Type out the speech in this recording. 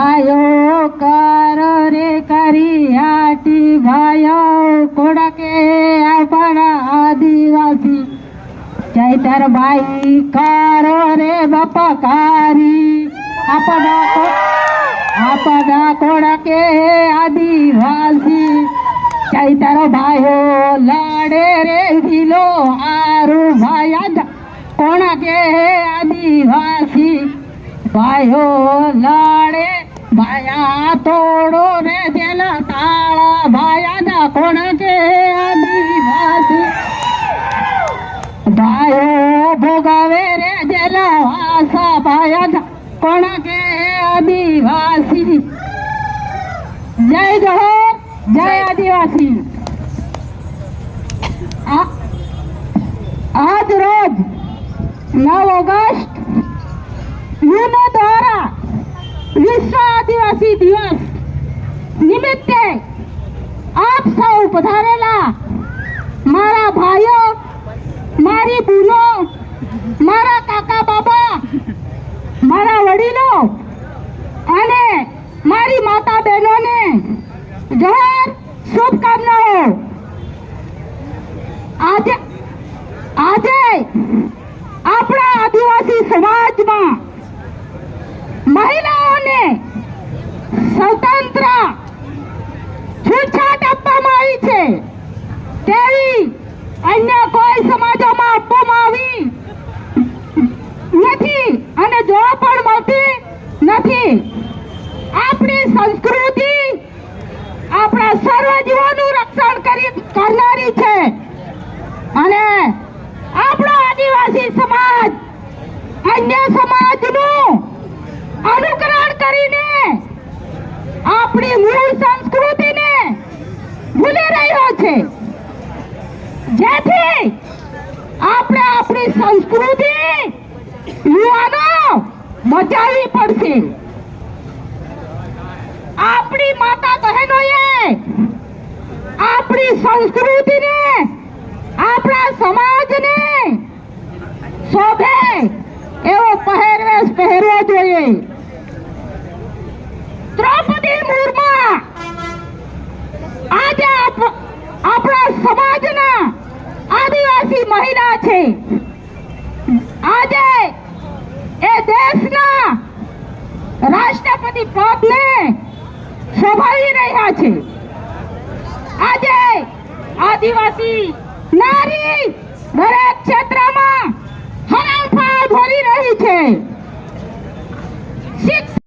ભાઈઓ કરો રે કરિયાટી ભાઈઓ કોડકે આપણા આદિવાસી ચૈતર ભાઈ કરો રે બપકારી આપણા કોડકે આદિવાસી ચૈતર ભાઈઓ લાડે રે ભીલો આરુ ભાઈ કોણકે આદિવાસી ભાઈઓ લાડે ભાયા તોડો રે જેલા તાળા ભાયા કોણકે આદિવાસી ભાઈઓ ભોગવે રે જેલા વાસા ભાયા કોણકે આદિવાસી જય જોહર જય આદિવાસી આજ રોજ 9 ઓગસ્ટ યુનો દ્વારા વિશ્વ આદિવાસી દિવસ નિમિત્તે આપ સૌ પધારેલા મારા ભાઈઓ મારી બહેનો મારા કાકા બાબા મારા વડીલો અને મારી માતા બહેનોને જોહર શુભકામનાઓ આજે આપણા આદિવાસી સમાજમાં મહિલાઓને સ્વતંત્ર છૂટછાટ આપવામાં આવી છે તેવી અન્ય કોઈ સમાજોમાં આપવામાં આવી નથી અને જોવા પણ મળતી નથી. આપણી સંસ્કૃતિ આપણા સર્વ જીવોનું રક્ષણ કરનારી છે અને આપણો આદિવાસી સમાજ અન્ય સમાજનું અનુકરણ કરીને આપણી મૂળ સંસ્કૃતિને ભૂલી રહ્યો છે, જેથી આપણે આપણી સંસ્કૃતિ યુવાનો બચાવવી પડશે. આપણી માતા બહેનોએ આપણી સંસ્કૃતિને આપણા સમાજને શોભે એવો પહેરવેશ પહેરવો જોઈએ. દ્રૌપદી મુર્મુ આજે આપણા સમાજના આદિવાસી મહિલા છે. આજે એ દેશના રાષ્ટ્રપતિ પદને શોભાવી રહ્યા છે. આજે આદિવાસી નારી દરેક ક્ષેત્રમાં હરણફાળ ભરી રહી છે. શિક્ષણ